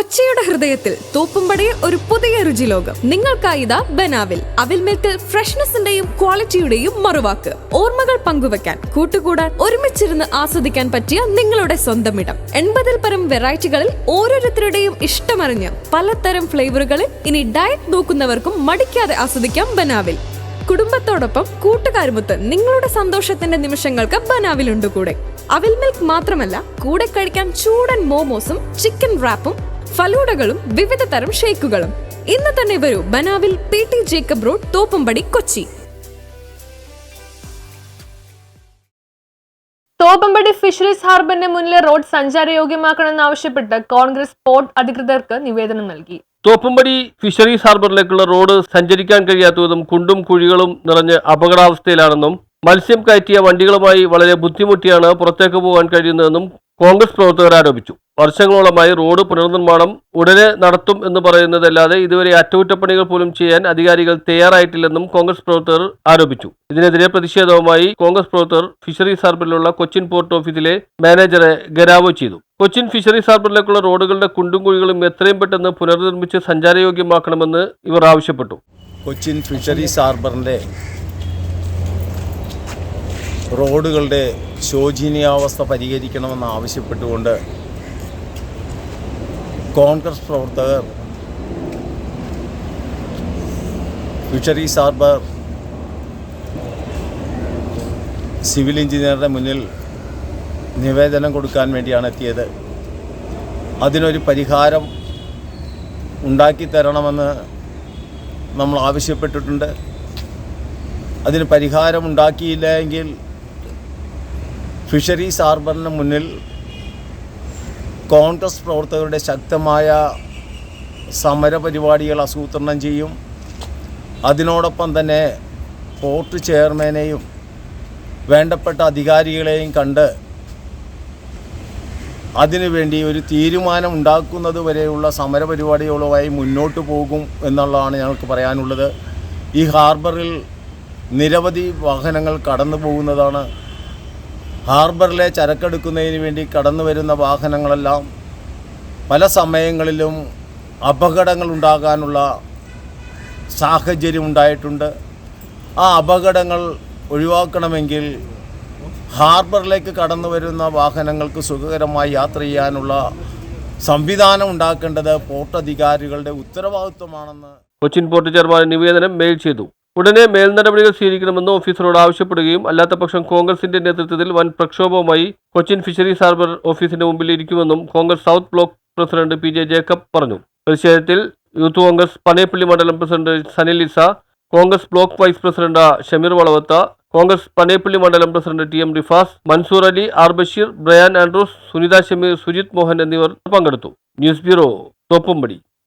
കൊച്ചിയുടെ ഹൃദയത്തിൽ തോപ്പുംപടിയെ ഒരു പുതിയ രുചിലോകം നിങ്ങൾക്കായിതാ ബനാവിൽ. അവിൽ മിൽക്കിൽ ഫ്രഷ്നെസിന്റെയും ക്വാളിറ്റിയുടെയും മറുവാക്ക്. ഓർമ്മകൾ പങ്കുവെക്കാൻ, കൂട്ടുകൂടാൻ, ഒരുമിച്ചിരുന്ന് ആസ്വദിക്കാൻ പറ്റിയ നിങ്ങളുടെ സ്വന്തം ഇടം. 80-ൽ പരം വെറൈറ്റികളിൽ ഓരോരുത്തരുടെയും ഇഷ്ടമറിഞ്ഞ് പലതരം ഫ്ലേവറുകളിൽ ഇനി ഡയറ്റ് നോക്കുന്നവർക്കും മടിക്കാതെ ആസ്വദിക്കാം ബനാവിൽ. കുടുംബത്തോടൊപ്പം കൂട്ടുകാരുമൊത്ത് നിങ്ങളുടെ സന്തോഷത്തിന്റെ നിമിഷങ്ങൾക്ക് ബനാവിലുണ്ട് കൂടെ. അവിൽ മിൽക്ക് മാത്രമല്ല, കൂടെ കഴിക്കാൻ ചൂടൻ മോമോസും ചിക്കൻ റാപ്പും ഫലൂഡകളും വിവിധ തരം ഷേക്കുകളും. ഇന്ന് തന്നെ വരൂ ബനാവിൽ, PT Jacob road, Thoppumpady, Kochi. Thoppumpady fisheries ഹാർബറിന് മുന്നിലെ റോഡ് സഞ്ചാരയോഗ്യമാക്കണമെന്നാവശ്യപ്പെട്ട് കോൺഗ്രസ് പോർട്ട് അധികൃതർക്ക് നിവേദനം നൽകി. തോപ്പുംപടി ഫിഷറീസ് ഹാർബറിലേക്കുള്ള റോഡ് സഞ്ചരിക്കാൻ കഴിയാത്തതും കുണ്ടും കുഴികളും നിറഞ്ഞ് അപകടാവസ്ഥയിലാണെന്നും മത്സ്യം കയറ്റിയ വണ്ടികളുമായി വളരെ ബുദ്ധിമുട്ടിയാണ് പുറത്തേക്ക് പോകാൻ കഴിയുന്നതെന്നും കോൺഗ്രസ് പ്രവർത്തകർ ആരോപിച്ചു. വർഷങ്ങളോളമായി റോഡ് പുനർനിർമ്മാണം ഉടനെ നടത്തും എന്ന് പറയുന്നതല്ലാതെ ഇതുവരെ അറ്റകുറ്റപ്പണികൾ പോലും ചെയ്യാൻ അധികാരികൾ തയ്യാറായിട്ടില്ലെന്നും കോൺഗ്രസ് പ്രവർത്തകർ ആരോപിച്ചു. ഇതിനെതിരെ പ്രതിഷേധവുമായി കോൺഗ്രസ് പ്രവർത്തകർ ഫിഷറീസ് ഹാർബറിലുള്ള കൊച്ചിൻ പോർട്ട് ഓഫീസിലെ മാനേജറെ ഗരാവോ ചെയ്തു. കൊച്ചിൻ ഫിഷറീസ് ഹാർബറിലേക്കുള്ള റോഡുകളുടെ കുണ്ടും കുഴികളും എത്രയും പെട്ടെന്ന് പുനർനിർമ്മിച്ച് സഞ്ചാരയോഗ്യമാക്കണമെന്ന് ഇവർ ആവശ്യപ്പെട്ടു. കൊച്ചിൻ ഫിഷറീസ് ഹാർബറിന്റെ റോഡുകളുടെ ശോചനീയാവസ്ഥ പരിഹരിക്കണമെന്ന് ആവശ്യപ്പെട്ടുകൊണ്ട് കോൺഗ്രസ് പ്രവർത്തകർ ഫിഷറീസ് ഹാർബർ സിവിൽ എഞ്ചിനീയറുടെ മുന്നിൽ നിവേദനം കൊടുക്കാൻ വേണ്ടിയാണ് എത്തിയത്. അതിനൊരു പരിഹാരം ഉണ്ടാക്കിത്തരണമെന്ന് നമ്മൾ ആവശ്യപ്പെട്ടിട്ടുണ്ട്. അതിന് പരിഹാരം ഉണ്ടാക്കിയില്ല എങ്കിൽ ഫിഷറീസ് ഹാർബറിന് മുന്നിൽ കോൺഗ്രസ് പ്രവർത്തകരുടെ ശക്തമായ സമരപരിപാടികൾ ആസൂത്രണം ചെയ്യും. അതിനോടൊപ്പം തന്നെ പോർട്ട് ചെയർമാനെയും വേണ്ടപ്പെട്ട അധികാരികളെയും കണ്ട് അതിനുവേണ്ടി ഒരു തീരുമാനം ഉണ്ടാക്കുന്നത് വരെയുള്ള സമരപരിപാടികളുമായി മുന്നോട്ട് പോകും എന്നുള്ളതാണ് ഞങ്ങൾക്ക് പറയാനുള്ളത്. ഈ ഹാർബറിൽ നിരവധി വാഹനങ്ങൾ കടന്നു പോകുന്നതാണ്. ഹാർബറിലെ ചരക്കെടുക്കുന്നതിന് വേണ്ടി കടന്നു വരുന്ന വാഹനങ്ങളെല്ലാം പല സമയങ്ങളിലും അപകടങ്ങൾ ഉണ്ടാകാനുള്ള സാഹചര്യം ഉണ്ടായിട്ടുണ്ട്. ആ അപകടങ്ങൾ ഒഴിവാക്കണമെങ്കിൽ ഹാർബറിലേക്ക് കടന്നു വരുന്ന വാഹനങ്ങൾക്ക് സുഖകരമായി യാത്ര ചെയ്യാനുള്ള സംവിധാനം ഉണ്ടാക്കേണ്ടത് പോർട്ട് അധികാരികളുടെ ഉത്തരവാദിത്വമാണെന്ന് കൊച്ചിൻ പോർട്ട് ചെയർമാൻ നിവേദനം മെയിൽ ചെയ്തു. ഉടനെ മേൽനടപടികൾ സ്വീകരിക്കണമെന്ന് ഓഫീസറോട് ആവശ്യപ്പെടുകയും അല്ലാത്തപക്ഷം കോൺഗ്രസിന്റെ നേതൃത്വത്തിൽ വൻ പ്രക്ഷോഭവുമായി കൊച്ചിൻ ഫിഷറീസ് ഹാർബർ ഓഫീസിന്റെ മുമ്പിൽ ഇരിക്കുമെന്നും Congress south block president PJ Jacob പറഞ്ഞു. പ്രതിഷേധത്തിൽ യൂത്ത് കോൺഗ്രസ് പനേപ്പള്ളി മണ്ഡലം president Sanilisa, Congress block vice president Shameer Valavatha, Congress Panepally മണ്ഡലം president TM Rifas, Mansoor Ali, R Basheer, Brian Andrews, Sunitha Shameer, Sujith Mohan എന്നിവർ പങ്കെടുത്തു. News bureau, Thoppumpady.